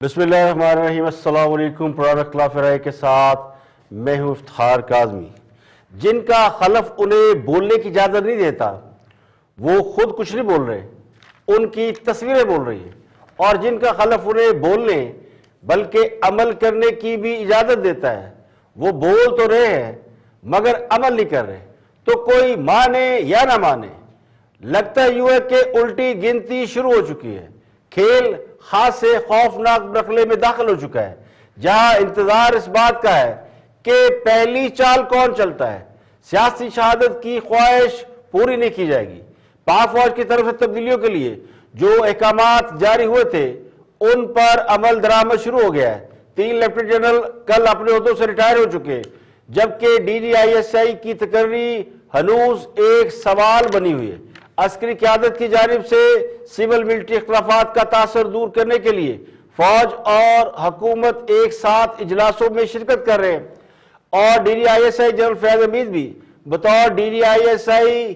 بسم اللہ الرحمن الرحیم۔ السلام علیکم۔ پروڈکٹ خلاف رائے کے ساتھ میں ہوں افتخار کاظمی۔ جن کا خلف انہیں بولنے کی اجازت نہیں دیتا وہ خود کچھ نہیں بول رہے، ان کی تصویریں بول رہی ہیں، اور جن کا خلف انہیں بولنے بلکہ عمل کرنے کی بھی اجازت دیتا ہے وہ بول تو رہے ہیں مگر عمل نہیں کر رہے، تو کوئی مانے یا نہ مانے لگتا یوں ہے کہ الٹی گنتی شروع ہو چکی ہے۔ کھیل خاص سے خوفناک مرحلے میں داخل ہو چکا ہے، جہاں انتظار اس بات کا ہے کہ پہلی چال کون چلتا ہے۔ سیاسی شہادت کی خواہش پوری نہیں کی جائے گی۔ پاک فوج کی طرف سے تبدیلیوں کے لیے جو احکامات جاری ہوئے تھے ان پر عمل درآمد شروع ہو گیا ہے۔ 3 لیفٹیننٹ جنرل کل اپنے عہدوں سے ریٹائر ہو چکے، جبکہ DGISI کی تقرری ہنوز ایک سوال بنی ہوئی ہے۔ عسکری قیادت کی جانب سے سول ملٹری اختلافات کا تاثر دور کرنے کے لیے فوج اور حکومت ایک ساتھ اجلاسوں میں شرکت کر رہے ہیں، اور DGISI جنرل فیض حمید بھی بطور DGISI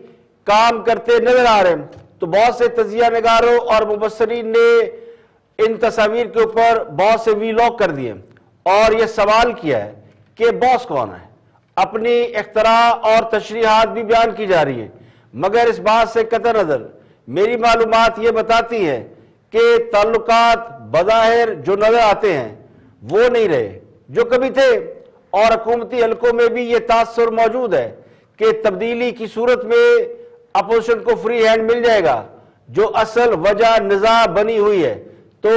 کام کرتے نظر آ رہے ہیں۔ تو بہت سے تجزیہ نگاروں اور مبصرین نے ان تصاویر کے اوپر بہت سے ویلاگ کر دیے اور یہ سوال کیا ہے کہ باس کون ہے۔ اپنی اختراع اور تشریحات بھی بیان کی جا رہی ہیں، مگر اس بات سے قطع نظر میری معلومات یہ بتاتی ہے کہ تعلقات بظاہر جو نظر آتے ہیں وہ نہیں رہے جو کبھی تھے، اور حکومتی حلقوں میں بھی یہ تاثر موجود ہے کہ تبدیلی کی صورت میں اپوزیشن کو فری ہینڈ مل جائے گا، جو اصل وجہ نزاع بنی ہوئی ہے۔ تو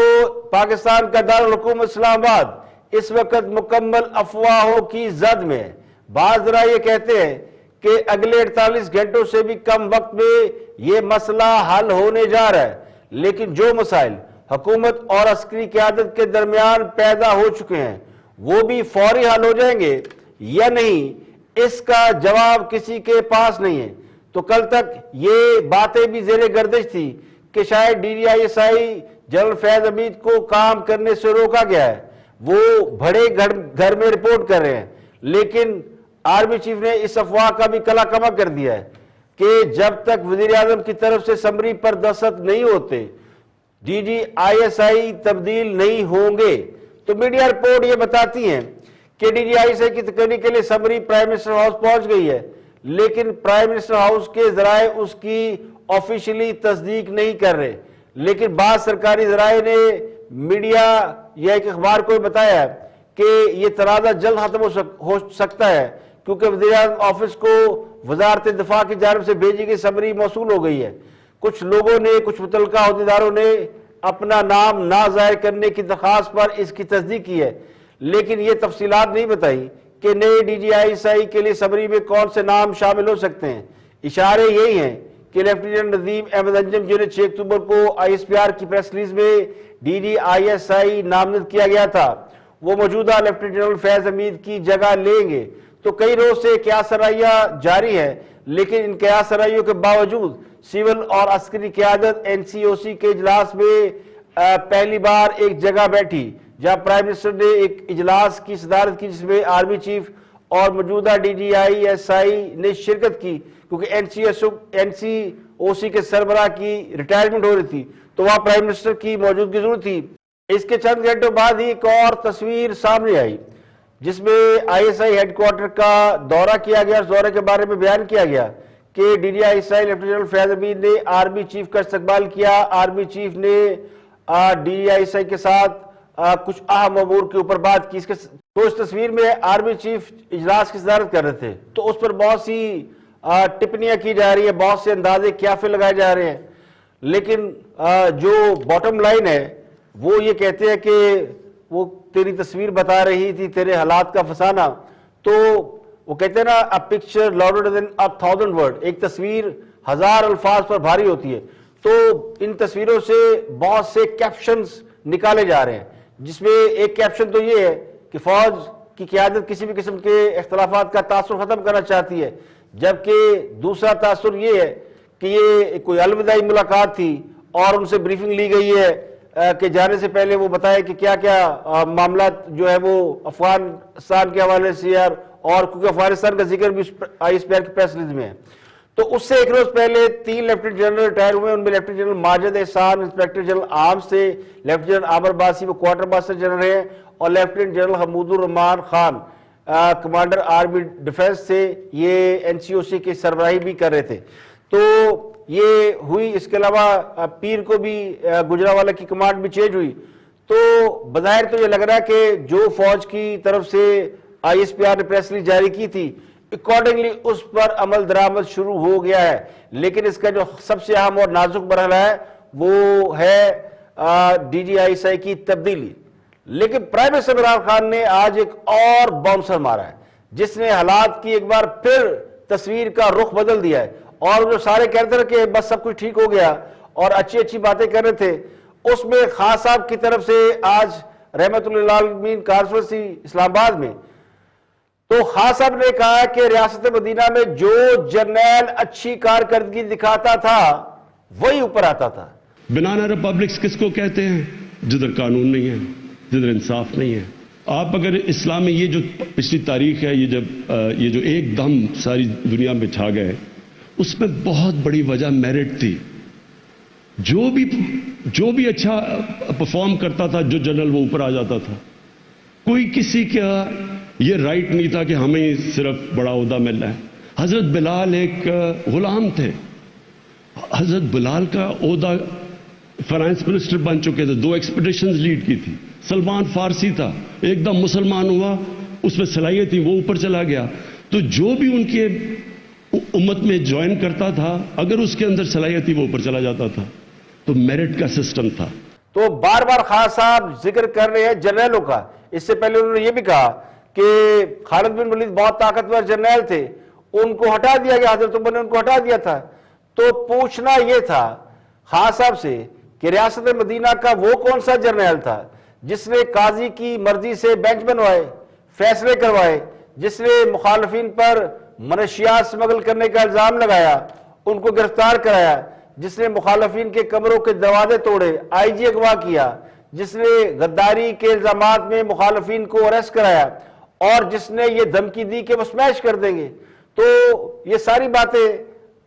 پاکستان کا دارالحکومت اسلام آباد اس وقت مکمل افواہوں کی زد میں ہے۔ بعض ذرائع یہ کہتے ہیں کہ اگلے 48 گھنٹوں سے بھی کم وقت میں یہ مسئلہ حل ہونے جا رہا ہے، لیکن جو مسائل حکومت اور عسکری قیادت کے درمیان پیدا ہو چکے ہیں وہ بھی فوری حل ہو جائیں گے یا نہیں، اس کا جواب کسی کے پاس نہیں ہے۔ تو کل تک یہ باتیں بھی زیر گردش تھی کہ شاید DGISI جنرل فیض حمید کو کام کرنے سے روکا گیا ہے، وہ بڑے گھر میں رپورٹ کر رہے ہیں، لیکن آرمی چیف نے اس افواہ کا بھی کلا کما کر دیا ہے کہ جب تک وزیر اعظم کی طرف سے سمری پر دستخط نہیں ہوتے DGISI تبدیل نہیں ہوں گے۔ تو میڈیا رپورٹ یہ بتاتی ہیں کہ DGISI کی تقرری کے لیے سمری پرائم منسٹر ہاؤس پہنچ گئی ہے، لیکن پرائم منسٹر ہاؤس کے ذرائع اس کی آفیشلی تصدیق نہیں کر رہے، لیکن بعض سرکاری ذرائع نے میڈیا یا ایک اخبار کو بتایا ہے کہ یہ تنازع جلد ختم ہو سکتا ہے، کیونکہ وزیر اعظم آفس کو وزارت دفاع کی جانب سے بھیجی گئی سمری موصول ہو گئی ہے۔ کچھ لوگوں نے، کچھ متعلقہ عہدیداروں نے اپنا نام نہ ظاہر کرنے کی درخواست پر اس کی تصدیق کی ہے، لیکن یہ تفصیلات نہیں بتائی کہ نئے DGISI کے لیے سمری میں کون سے نام شامل ہو سکتے ہیں۔ اشارے یہی ہیں کہ لیفٹیننٹ ندیم احمد انجم، جنہیں 6 اکتوبر کو ISPR کی پریس ریلیز میں DGISI نامزد کیا گیا تھا، وہ موجودہ لیفٹیننٹ جنرل فیض حمید کی جگہ لیں گے۔ تو کئی روز سے قیاس سرائیاں جاری ہے، لیکن ان قیاس سرائیوں کے باوجود سول اور عسکری قیادت NCOC کے اجلاس میں پہلی بار ایک جگہ بیٹھی، جہاں پرائم منسٹر نے ایک اجلاس کی صدارت کی جس میں آرمی چیف اور موجودہ DGISI نے شرکت کی، کیونکہ NCOC کے سربراہ کی ریٹائرمنٹ ہو رہی تھی تو وہاں پرائم منسٹر کی موجودگی ضرور تھی۔ اس کے چند گھنٹوں بعد ہی ایک اور تصویر سامنے آئی جس میں ISI ہیڈ کوارٹر کا دورہ کیا گیا۔ اس دورے کے بارے میں بیان کیا گیا کہ DGISI لیفٹیننٹ جنرل فیض حمید نے آرمی چیف کا استقبال کیا۔ آرمی چیف نے DGISI کے ساتھ کچھ اہم امور کے اوپر بات کی۔ تو اس تصویر میں آرمی چیف اجلاس کی صدارت کر رہے تھے، تو اس پر بہت سی ٹپنیاں کی جا رہی ہیں، بہت سے اندازے کیافے لگائے جا رہے ہیں، لیکن جو باٹم لائن ہے وہ یہ کہتے ہیں کہ وہ تیری تصویر بتا رہی تھی تیرے حالات کا افسانہ۔ تو وہ کہتے ہیں نا a picture louder than 1,000 words، ایک تصویر 1000 الفاظ پر بھاری ہوتی ہے۔ تو ان تصویروں سے بہت سے کیپشنز نکالے جا رہے ہیں، جس میں ایک کیپشن تو یہ ہے کہ فوج کی قیادت کسی بھی قسم کے اختلافات کا تاثر ختم کرنا چاہتی ہے، جبکہ دوسرا تاثر یہ ہے کہ یہ کوئی الوداعی ملاقات تھی اور ان سے بریفنگ لی گئی ہے کہ جانے سے پہلے وہ بتائے کہ کیا کیا معاملات جو ہے وہ افغانستان کے حوالے سے اور کیونکہ افغانستان کا ذکر بھی ISPR کی پریس ریلیز میں ہے۔ تو اس سے ایک روز پہلے 3 لیفٹیننٹ جنرل ریٹائر ہوئے، ان میں لیفٹیننٹ جنرل ماجد احسان انسپیکٹر جنرل آرمز تھے، لیفٹیننٹ جنرل عامر باسی وہ کوارٹر ماسٹر جنرل ہیں، اور لیفٹیننٹ جنرل حمود الرحمان خان کمانڈر آرمی ڈیفنس تھے، یہ این سی او سی کی سربراہی بھی کر رہے تھے۔ تو یہ ہوئی، اس کے علاوہ پیر کو بھی گجرانوالہ کی کمانڈ بھی چینج ہوئی۔ تو بظاہر تو یہ لگ رہا ہے کہ جو فوج کی طرف سے آئی ایس پی آر نے پریس ریلیز جاری کی تھی اکارڈنگلی اس پر عمل درآمد شروع ہو گیا ہے، لیکن اس کا جو سب سے اہم اور نازک مرحلہ ہے وہ ہے D G I S I کی تبدیلی۔ لیکن پرائم منسٹر عمران خان نے آج ایک اور باؤنسر مارا ہے جس نے حالات کی ایک بار پھر تصویر کا رخ بدل دیا ہے، اور جو سارے کہتے تھے کہ بس سب کچھ ٹھیک ہو گیا اور اچھی اچھی باتیں کر رہے تھے، اس میں خان صاحب کی طرف سے آج رحمت اللہ عالمین کانفرنس تھی اسلام آباد میں، تو خان صاحب نے کہا کہ ریاست مدینہ میں جو جرنیل اچھی کارکردگی دکھاتا تھا وہی اوپر آتا تھا۔ بنانا ریپبلکس کس کو کہتے ہیں؟ جدھر قانون نہیں ہے، جدھر انصاف نہیں ہے۔ آپ اگر اسلام میں یہ جو پچھلی تاریخ ہے، یہ جو ایک دم ساری دنیا میں چھا گئے، اس میں بہت بڑی وجہ میرٹ تھی۔ جو بھی اچھا پرفارم کرتا تھا جو جنرل وہ اوپر آ جاتا تھا، کوئی کسی کا یہ رائٹ نہیں تھا کہ ہمیں صرف بڑا عہدہ مل رہا ہے۔ حضرت بلال ایک غلام تھے، حضرت بلال کا عہدہ فائنانس منسٹر بن چکے تھے، 2 ایکسپیڈیشنز لیڈ کی تھی۔ سلمان فارسی تھا، ایک دم مسلمان ہوا، اس میں صلاحیت تھی، وہ اوپر چلا گیا۔ تو جو بھی ان کے امت میں جوائن کرتا تھا، اگر اس کے اندر صلاحیت تھی وہ اوپر چلا جاتا تھا۔ تو میرٹ کا سسٹم تھا۔ تو بار بار خان صاحب ذکر کر رہے ہیں جرنیلوں کا۔ اس سے پہلے انہوں نے یہ بھی کہا کہ خالد بن ولید بہت طاقتور جرنیل تھے، ان کو ہٹا دیا گیا، حضرت عمر نے ان کو ہٹا دیا تھا۔ تو پوچھنا یہ تھا خان صاحب سے کہ ریاست مدینہ کا وہ کون سا جرنیل تھا جس نے قاضی کی مرضی سے بینچ بنوائے، فیصلے کروائے، جس نے مخالفین پر منشیات سمگل کرنے کا الزام لگایا، ان کو گرفتار کرایا، جس نے مخالفین کے کمروں کے دروازے توڑے، آئی جی اغوا کیا، جس نے غداری کے الزامات میں مخالفین کو اریسٹ کرایا، اور جس نے یہ دھمکی دی کہ وہ سمیش کر دیں گے۔ تو یہ ساری باتیں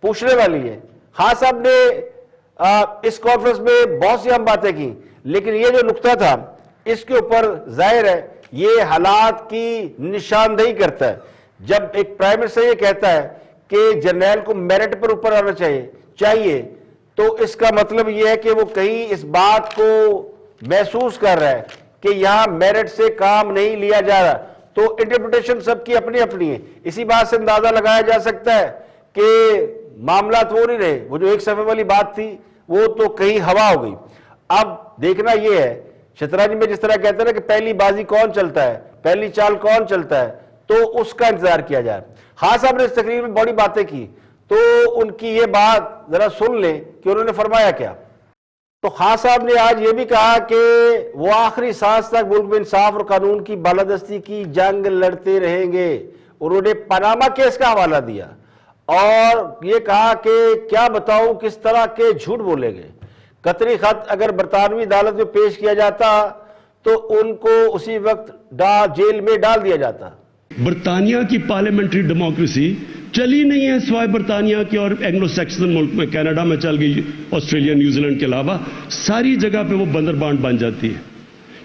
پوچھنے والی ہیں۔ خان صاحب نے اس کانفرنس میں بہت سی اہم باتیں کی، لیکن یہ جو نقطہ تھا اس کے اوپر ظاہر ہے یہ حالات کی نشاندہی کرتا ہے۔ جب ایک پرائم منسٹر یہ کہتا ہے کہ جرنیل کو میرٹ پر اوپر آنا چاہیے تو اس کا مطلب یہ ہے کہ وہ کہیں اس بات کو محسوس کر رہا ہے کہ یہاں میرٹ سے کام نہیں لیا جا رہا۔ تو انٹرپریٹیشن سب کی اپنی اپنی ہے۔ اسی بات سے اندازہ لگایا جا سکتا ہے کہ معاملات وہ نہیں رہے، وہ جو ایک صفحے والی بات تھی وہ تو کہیں ہوا ہو گئی۔ اب دیکھنا یہ ہے، شطرنج میں جس طرح کہتے ہیں کہ پہلی بازی کون چلتا ہے، پہلی چال کون چلتا ہے، تو اس کا انتظار کیا جائے۔ خان صاحب نے اس تقریر میں بڑی باتیں کی، تو ان کی یہ بات ذرا سن لیں کہ انہوں نے فرمایا کیا۔ تو خان صاحب نے آج یہ بھی کہا کہ وہ آخری سانس تک ملک میں انصاف اور قانون کی بالادستی کی جنگ لڑتے رہیں گے۔ انہوں نے پاناما کیس کا حوالہ دیا اور یہ کہا کہ کیا بتاؤں کس طرح کے جھوٹ بولے گئے۔ قطری خط اگر برطانوی عدالت میں پیش کیا جاتا تو ان کو اسی وقت جیل میں ڈال دیا جاتا۔ برطانیہ کی پارلیمنٹری ڈیموکریسی چلی نہیں ہے سوائے برطانیہ کی اور اینگلو سیکسن ملک میں، کینیڈا میں چل گئی، آسٹریلیا نیوزی لینڈ کے علاوہ ساری جگہ پہ وہ بندر بانٹ بن جاتی ہے،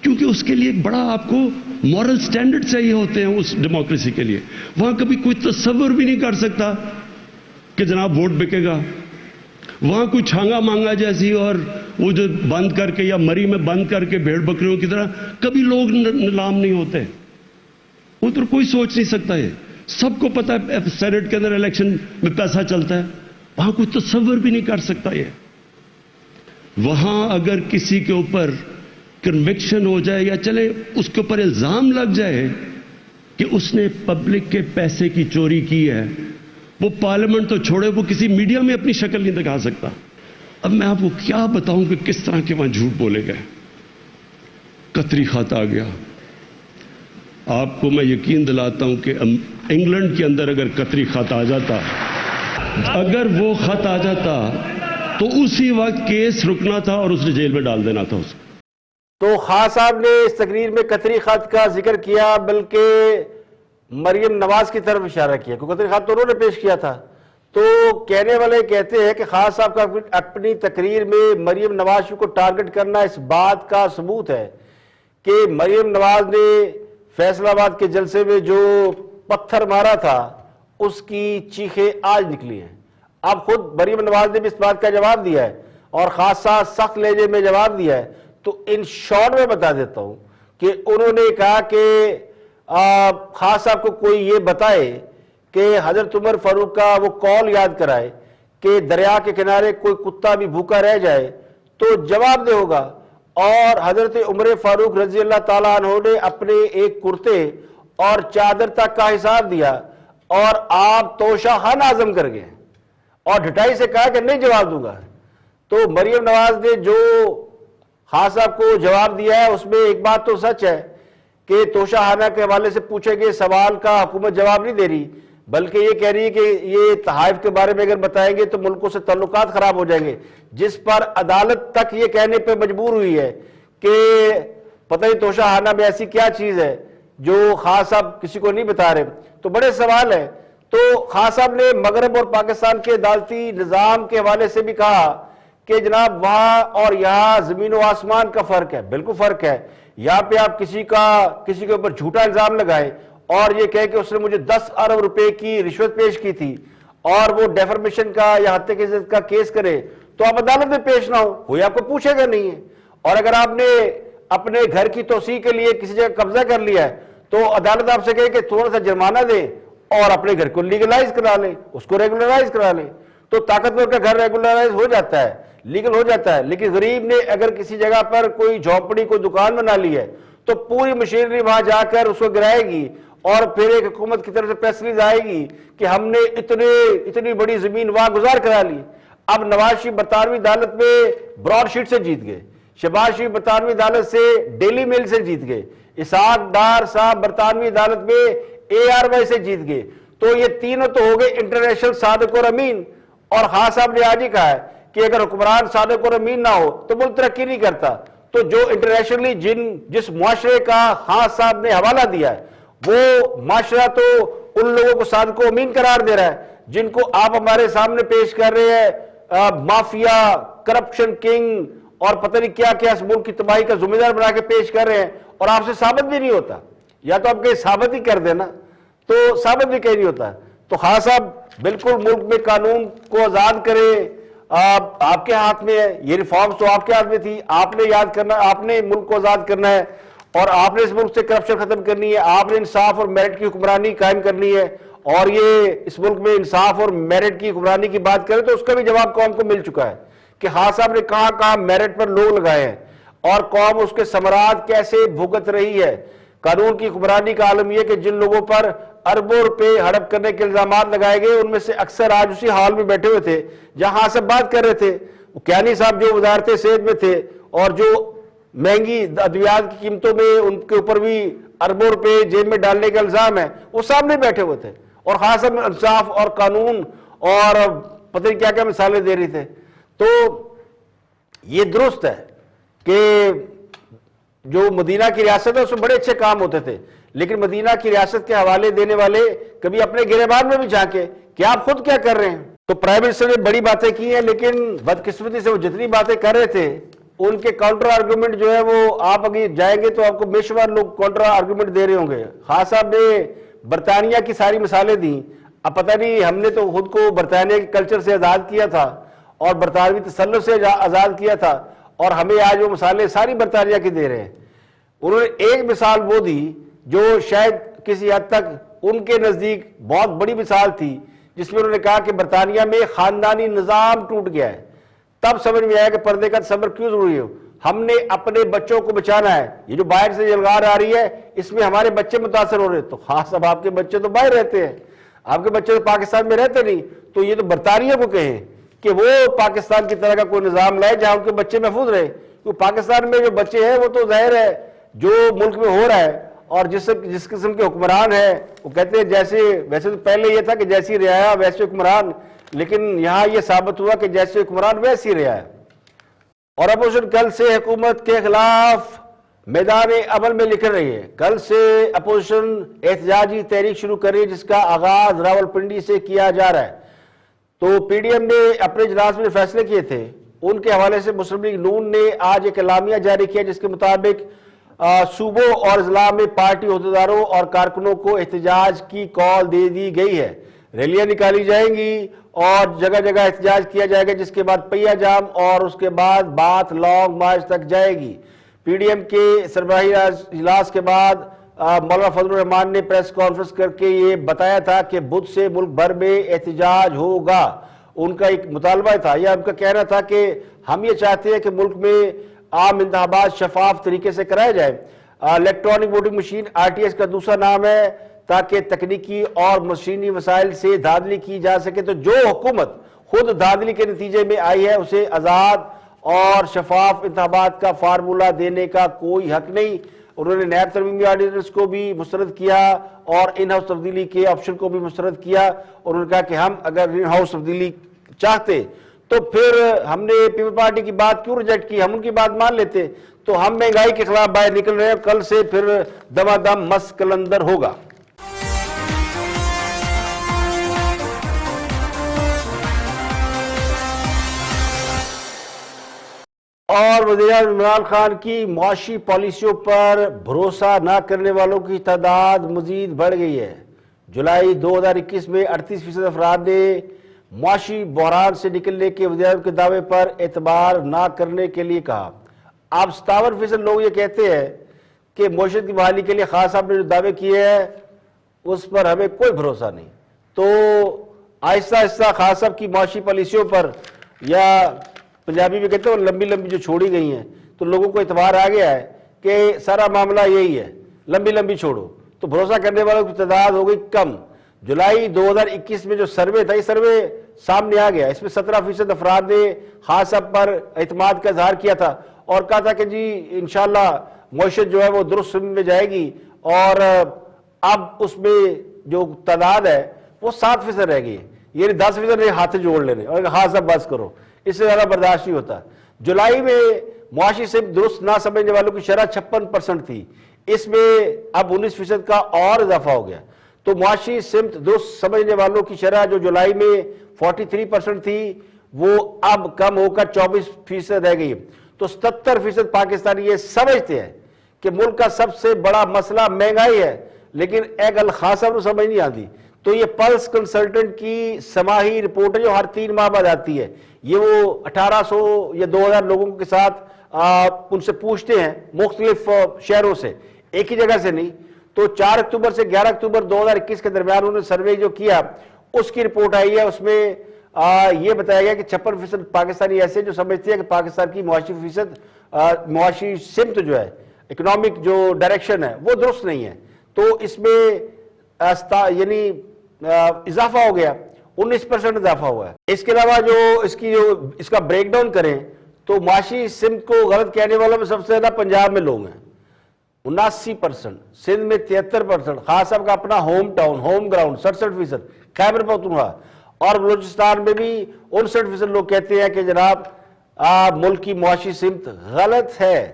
کیونکہ اس کے لیے ایک بڑا آپ کو مورل سٹینڈرڈ چاہیے ہوتے ہیں اس ڈیموکریسی کے لیے۔ وہاں کبھی کوئی تصور بھی نہیں کر سکتا کہ جناب ووٹ بکے گا، وہاں کوئی چھانگا مانگا جیسی اور وہ جو بند کر کے یا مری میں بند کر کے بھیڑ بکریوں کی طرح کبھی لوگ نیلام نہیں ہوتے، ادھر کوئی سوچ نہیں سکتا۔ یہ سب کو پتا ہے سینٹ کے اندر الیکشن میں پیسہ چلتا ہے، وہاں کوئی تصور بھی نہیں کر سکتا یہ۔ وہاں اگر کسی کے اوپر کنوکشن ہو جائے یا چلے اس کے اوپر الزام لگ جائے کہ اس نے پبلک کے پیسے کی چوری کی ہے، وہ پارلیمنٹ تو چھوڑے وہ کسی میڈیا میں اپنی شکل نہیں دکھا سکتا۔ اب میں آپ کو کیا بتاؤں کہ کس طرح کے وہاں جھوٹ بولے گئے۔ قطری خط آ گیا، آپ کو میں یقین دلاتا ہوں کہ انگلینڈ کے اندر اگر قطری خط آ جاتا، اگر وہ خط آ جاتا تو اسی وقت کیس رکنا تھا اور اس نے جیل میں ڈال دینا تھا اس کو۔ تو خان صاحب نے اس تقریر میں قطری خط کا ذکر کیا، بلکہ مریم نواز کی طرف اشارہ کیا، کیونکہ قطری خط تو انہوں نے پیش کیا تھا۔ تو کہنے والے کہتے ہیں کہ خان صاحب کا اپنی تقریر میں مریم نواز شریف کو ٹارگٹ کرنا اس بات کا ثبوت ہے کہ مریم نواز نے فیصل آباد کے جلسے میں جو پتھر مارا تھا اس کی چیخیں آج نکلی ہیں. اب خود مریم نواز نے بھی اس بات کا جواب دیا ہے اور خاصا سخت لہجے میں جواب دیا ہے. تو ان شارٹ میں بتا دیتا ہوں کہ انہوں نے کہا کہ خان صاحب کو کوئی یہ بتائے کہ حضرت عمر فاروق کا وہ قول یاد کرائے کہ دریا کے کنارے کوئی کتا بھی بھوکا رہ جائے تو جواب دے ہوگا. اور حضرت عمر فاروق رضی اللہ تعالیٰ عنہ نے اپنے ایک کرتے اور چادر تک کا حساب دیا اور آپ توشہ خانہ اعظم کر گئے اور ڈھٹائی سے کہا کہ نہیں جواب دوں گا. تو مریم نواز نے جو خان صاحب کو جواب دیا ہے اس میں ایک بات تو سچ ہے کہ توشہ خانہ کے حوالے سے پوچھے گئے سوال کا حکومت جواب نہیں دے رہی، بلکہ یہ کہہ رہی ہے کہ یہ تحائف کے بارے میں اگر بتائیں گے تو ملکوں سے تعلقات خراب ہو جائیں گے، جس پر عدالت تک یہ کہنے پہ مجبور ہوئی ہے کہ پتہ ہی توشہ خانہ میں ایسی کیا چیز ہے جو خان صاحب کسی کو نہیں بتا رہے. تو بڑے سوال ہے. تو خان صاحب نے مغرب اور پاکستان کے عدالتی نظام کے حوالے سے بھی کہا کہ جناب وہاں اور یہاں زمین و آسمان کا فرق ہے. بالکل فرق ہے. یہاں پہ آپ کسی کے اوپر جھوٹا الزام لگائے اور یہ کہے کہ اس نے مجھے 10 ارب روپے کی رشوت پیش کی تھی اور وہ ڈیفرمیشن کا یا ہتھے کی عزت کا کیس کرے تو آپ عدالت میں پیش نہ ہو، کوئی آپ کو پوچھے گا نہیں ہے. اور اگر آپ نے اپنے گھر کی توسیع کے لیے کسی جگہ قبضہ کر لیا ہے تو عدالت آپ سے کہے کہ تھوڑا سا جرمانہ دے اور اپنے گھر کو لیگلائز کرا لے، اس کو ریگولرائز کرا لے. تو طاقتور کا گھر ریگولرائز ہو جاتا ہے، لیگل ہو جاتا ہے. لیکن غریب نے اگر کسی جگہ پر کوئی جھونپڑی کوئی دکان بنا لی ہے تو پوری مشینری وہاں جا کر اس کو گرائے گی اور پھر ایک حکومت کی طرف سے پیسلیز آئے گی کہ ہم نے اتنی بڑی زمین وہاں گزار کرا لی. اب نواز شریف برطانوی عدالت میں براڈ شیٹ سے جیت گئے، شہباز شریف برطانوی عدالت سے ڈیلی میل سے جیت گئے، اسحاق ڈار صاحب برطانوی عدالت میں ARY سے جیت گئے. تو یہ تینوں تو ہو گئے انٹرنیشنل صادق اور امین. اور خان صاحب نے آج ہی کہا ہے کہ اگر حکمران صادق اور امین نہ ہو تو ملک ترقی نہیں کرتا. تو جو انٹرنیشنلی جس معاشرے کا خان صاحب نے حوالہ دیا ہے وہ معاشرہ تو ان لوگوں کو صادق و امین قرار دے رہا ہے جن کو آپ ہمارے سامنے پیش کر رہے ہیں مافیا، کرپشن کنگ اور پتہ نہیں کیا کیا اس ملک کی تباہی کا ذمہ دار بنا کے پیش کر رہے ہیں اور آپ سے ثابت بھی نہیں ہوتا. یا تو آپ کہیں ثابت ہی کر دینا، تو ثابت بھی کہیں نہیں ہوتا. تو خان صاحب بالکل ملک میں قانون کو آزاد کرے، آپ کے ہاتھ میں ہے. یہ ریفارمز تو آپ کے ہاتھ میں تھی، آپ نے یاد کرنا، آپ نے ملک کو آزاد کرنا ہے اور آپ نے اس ملک سے کرپشن ختم کرنی ہے. آپ نے انصاف اور میرٹ کی حکمرانی قائم کرنی ہے. اور یہ اس ملک میں انصاف اور میرٹ کی حکمرانی کی بات کریں تو اس کا بھی جواب قوم کو مل چکا ہے کہ خان صاحب نے کہاں کہاں میرٹ پر لوگ لگائے ہیں اور قوم اس کے ثمرات کیسے بھگت رہی ہے. قانون کی حکمرانی کا عالم یہ کہ جن لوگوں پر اربوں روپے ہڑپ کرنے کے الزامات لگائے گئے ان میں سے اکثر آج اسی حال میں بیٹھے ہوئے تھے جہاں سے بات کر رہے تھے. کیانی صاحب جو وزارت صحت میں تھے اور جو مہنگی ادویات کی قیمتوں میں ان کے اوپر بھی اربوں روپے جیب میں ڈالنے کا الزام ہے، وہ سامنے بیٹھے ہوئے تھے اور خاص انصاف اور قانون اور پتہ نہیں کیا کیا مثالیں دے رہے تھے. تو یہ درست ہے کہ جو مدینہ کی ریاست ہے اس میں بڑے اچھے کام ہوتے تھے، لیکن مدینہ کی ریاست کے حوالے دینے والے کبھی اپنے گریبان میں بھی جھانکے کہ آپ خود کیا کر رہے ہیں. تو پرائم منسٹر نے بڑی باتیں کی ہیں لیکن بدقسمتی سے وہ جتنی باتیں کر رہے تھے ان کے کاؤنٹر آرگومنٹ جو ہے وہ آپ اگر جائیں گے تو آپ کو بے شمار لوگ کاؤنٹر آرگومنٹ دے رہے ہوں گے. خان صاحب نے برطانیہ کی ساری مثالیں دیں. اب پتہ نہیں ہم نے تو خود کو برطانیہ کے کلچر سے آزاد کیا تھا اور برطانوی تسلط سے آزاد کیا تھا اور ہمیں آج وہ مثالیں ساری برطانیہ کی دے رہے ہیں. انہوں نے ایک مثال وہ دی جو شاید کسی حد تک ان کے نزدیک بہت بڑی مثال تھی جس میں انہوں نے کہا کہ برطانیہ میں خاندانی نظام ٹوٹ گیا ہے. تب سمجھ میں آیا کہ پردے کا تصور کیوں ضروری ہو. ہم نے اپنے بچوں کو بچانا ہے. یہ جو باہر سے یلغار آ رہی ہے اس میں ہمارے بچے متاثر ہو رہے ہیں. تو خاص اب آپ کے بچے تو باہر رہتے ہیں، آپ کے بچے تو پاکستان میں رہتے نہیں. تو یہ تو برطانیہ کو کہیں کہ وہ پاکستان کی طرح کا کوئی نظام لائے جہاں ان کے بچے محفوظ رہے. کیونکہ پاکستان میں جو بچے ہیں وہ تو ظاہر ہے جو ملک میں ہو رہا ہے اور جس قسم کے حکمران ہیں وہ کہتے ہیں ویسے تو پہلے یہ تھا کہ جیسی رعایا ویسے حکمران، لیکن یہاں یہ ثابت ہوا کہ جیسے حکمران ویسی رعایا. اور اپوزیشن کل سے حکومت کے خلاف میدان عمل میں نکل رہی ہے. کل سے اپوزیشن احتجاجی تحریک شروع کر رہی ہے جس کا آغاز راولپنڈی سے کیا جا رہا ہے. تو پی ڈی ایم نے اپنے اجلاس میں فیصلے کیے تھے ان کے حوالے سے مسلم لیگ نون نے آج ایک اعلامیہ جاری کیا جس کے مطابق صوبوں اور اضلاع میں پارٹی عہدیداروں اور کارکنوں کو احتجاج کی کال دے دی گئی ہے. ریلیاں نکالی جائیں گی اور جگہ جگہ احتجاج کیا جائے گا, جس کے بعد پہیہ جام اور اس کے بعد بات لانگ مارچ تک جائے گی. پی ڈی ایم کے سربراہی اجلاس کے بعد مولانا فضل الرحمان نے پریس کانفرنس کر کے یہ بتایا تھا کہ بدھ سے ملک بھر میں احتجاج ہوگا. ان کا ایک مطالبہ تھا یا ان کا کہنا تھا کہ ہم یہ چاہتے ہیں کہ ملک میں عام انتخابات شفاف طریقے سے کرائے جائیں. الیکٹرانک ووٹنگ مشین RTS کا دوسرا نام ہے تاکہ تکنیکی اور مشینی وسائل سے دھاندلی کی جا سکے. تو جو حکومت خود دھاندلی کے نتیجے میں آئی ہے اسے آزاد اور شفاف انتخابات کا فارمولہ دینے کا کوئی حق نہیں. انہوں نے نیب ترمیمی آرڈیننس کو بھی مسترد کیا اور ان ہاؤس تبدیلی کے آپشن کو بھی مسترد کیا. اور انہوں نے کہا کہ ہم اگر ان ہاؤس تبدیلی چاہتے تو پھر ہم نے پیپل پارٹی کی بات کیوں ریجیکٹ کی, ہم ان کی بات مان لیتے. تو ہم مہنگائی کے خلاف باہر نکل رہے ہیں, کل سے پھر دما دم مس کلندر ہوگا. اور وزیر اعظم عمران خان کی معاشی پالیسیوں پر بھروسہ نہ کرنے والوں کی تعداد مزید بڑھ گئی ہے. جولائی 2021 میں 38% افراد نے معاشی بحران سے نکلنے کے وزیر اعظم کے دعوے پر اعتبار نہ کرنے کے لیے کہا. اب 57% لوگ یہ کہتے ہیں کہ معیشت کی بحالی کے لیے خان صاحب نے جو دعوے کیے ہیں اس پر ہمیں کوئی بھروسہ نہیں. تو آہستہ آہستہ خان صاحب کی معاشی پالیسیوں پر, یا پنجابی میں کہتے ہیں وہ لمبی لمبی جو چھوڑی گئی ہیں, تو لوگوں کو اعتبار آ گیا ہے کہ سارا معاملہ یہی ہے, لمبی لمبی چھوڑو. تو بھروسہ کرنے والوں کی تعداد ہو گئی کم. جولائی 2021 میں جو سروے تھا, یہ سروے سامنے آ گیا, اس میں 17% افراد نے خان صاحب پر اعتماد کا اظہار کیا تھا اور کہا تھا کہ جی انشاءاللہ معیشت جو ہے وہ درست سمت میں جائے گی. اور اب اس میں جو تعداد ہے وہ 7% رہ گئی ہے, یعنی 10% نے ہاتھ جوڑ لینے اور خان صاحب بس کرو, اس سے زیادہ برداشت نہیں ہوتا. جولائی میں معاشی سے درست نہ سمجھنے والوں کی شرح 56% تھی, اس میں اب 19% کا اور اضافہ ہو گیا. تو معاشی سمت درست سمجھنے والوں کی شرح جو جولائی میں 43% تھی وہ اب کم ہو کر 24% رہ گئی. تو 77% پاکستانی یہ سمجھتے ہیں کہ ملک کا سب سے بڑا مسئلہ مہنگائی ہے, لیکن ایک خان صاحب کو سمجھ نہیں آتی. تو یہ پلس کنسلٹنٹ کی سماہی رپورٹ ہے جو ہر 3 ماہ بعد آتی ہے. یہ وہ 1800 یا 2000 لوگوں کے ساتھ ان سے پوچھتے ہیں مختلف شہروں سے, ایک ہی جگہ سے نہیں. تو 4 اکتوبر سے 11 اکتوبر 2021 کے درمیان انہوں نے سروے جو کیا اس کی رپورٹ آئی ہے. اس میں یہ بتایا گیا کہ 56% پاکستانی ایسے جو سمجھتے ہیں کہ پاکستان کی معاشی سمت جو ہے, اکنامک جو ڈائریکشن ہے وہ درست نہیں ہے. تو اس میں یعنی اضافہ ہو گیا, 19% اضافہ ہوا ہے. اس کے علاوہ جو اس کا بریک ڈاؤن کریں تو معاشی سمت کو غلط کہنے والوں میں سب سے زیادہ پنجاب میں لوگ ہیں 79%, سندھ میں 73%, خان صاحب کا اپنا home town home ground 67%, Khyber Pakhtunkhwa اور بلوچستان میں بھی 59% لوگ کہتے ہیں کہ جناب ملک کی معاشی سمت غلط ہے.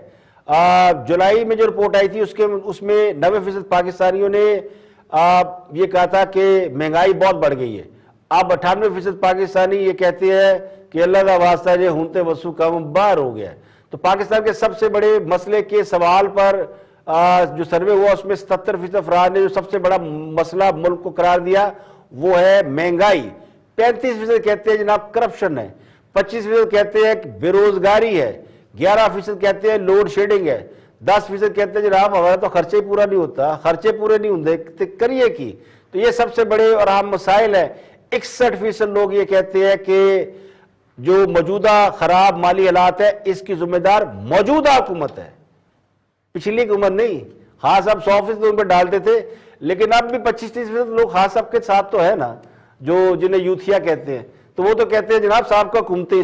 جولائی میں جو رپورٹ آئی تھی اس میں 90% پاکستانیوں نے یہ کہا تھا کہ مہنگائی بہت بڑھ گئی ہے. اب 98% پاکستانی یہ کہتے ہیں کہ اللہ کا واسطہ جو ہونتے وسو کم باہر ہو گیا ہے. تو پاکستان کے سب سے بڑے مسئلے کے سوال پر جو سروے ہوا اس میں 77% افراد نے جو سب سے بڑا مسئلہ ملک کو قرار دیا وہ ہے مہنگائی. 35% کہتے ہیں جناب کرپشن ہے, 25% کہتے ہیں کہ بے روزگاری ہے, 11% کہتے ہیں لوڈ شیڈنگ ہے, 10% کہتے ہیں جناب ہمارا تو خرچے پورا نہیں ہوتا, خرچے پورے نہیں ہوتے کریے کی. تو یہ سب سے بڑے اور اہم مسائل ہیں. 61% لوگ یہ کہتے ہیں کہ جو موجودہ خراب مالی حالات ہے اس کی ذمہ دار موجودہ حکومت ہے, پچھلی حکومت نہیں. خان صاحب 100% ان پہ ڈالتے تھے, لیکن اب بھی 25-30% لوگ خان صاحب کے ساتھ تو ہے نا, جو جنہیں یوتھیا کہتے ہیں. تو وہ تو کہتے ہیں جناب صاحب کا حکومتیں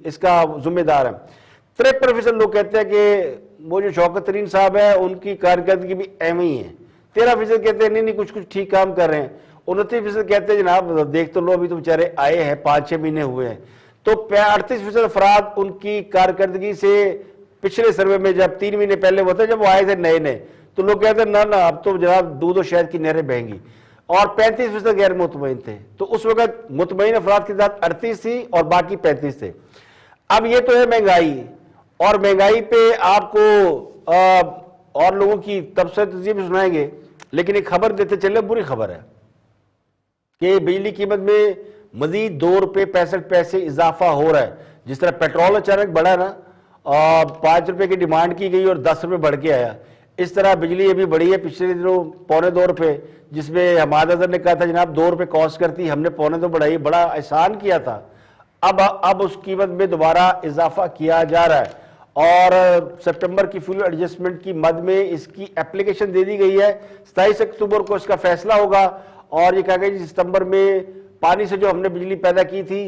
اس کا ذمہ دار ہے. 53% لوگ کہتے ہیں کہ وہ جو شوکت ترین صاحب ہے ان کی کارکردگی بھی اہم ہی ہے. 13% کہتے ہیں نہیں کچھ ٹھیک کام کر رہے ہیں. 29% کہتے ہیں جناب دیکھ تو لو ابھی تو بیچارے آئے ہیں 5-6 مہینے ہوئے ہیں. تو 38% افراد ان کی کارکردگی سے پچھلے سروے میں جب 3 مہینے پہلے ہوتا ہے جب وہ آئے تھے نئے تو لوگ کہتے ہیں نہ اب تو جناب دودھ و شہد کی نہریں بہیں گی. اور 35% غیر مطمئن تھے. تو اس وقت مطمئن افراد کی تعداد 38 تھی اور باقی 35 تھے. اب یہ تو ہے مہنگائی، اور مہنگائی پہ آپ کو اور لوگوں کی تبصرہ تجزیے بھی سنائیں گے، لیکن ایک خبر دیتے چلے، بری خبر ہے کہ بجلی قیمت میں مزید 2 روپے 65 پیسے اضافہ ہو رہا ہے. جس طرح پیٹرول اچانک بڑھا نا، 5 روپے کی ڈیمانڈ کی گئی اور 10 روپے بڑھ کے آیا، اس طرح بجلی ابھی بڑھی ہے پچھلے دنوں 1.25 روپے، جس میں حماد اظہر نے کہا تھا جناب 2 روپے کاسٹ کرتی، ہم نے 1.25 بڑھائی، بڑا احسان کیا تھا. اب اس قیمت میں دوبارہ اضافہ کیا جا رہا ہے، اور سپٹمبر کی فیول ایڈجسٹمنٹ کی مد میں اس کی اپلیکیشن دے دی گئی ہے. 27 اکتوبر کو اس کا فیصلہ ہوگا، اور یہ کہا گیا کہ ستمبر میں پانی سے جو ہم نے بجلی پیدا کی تھی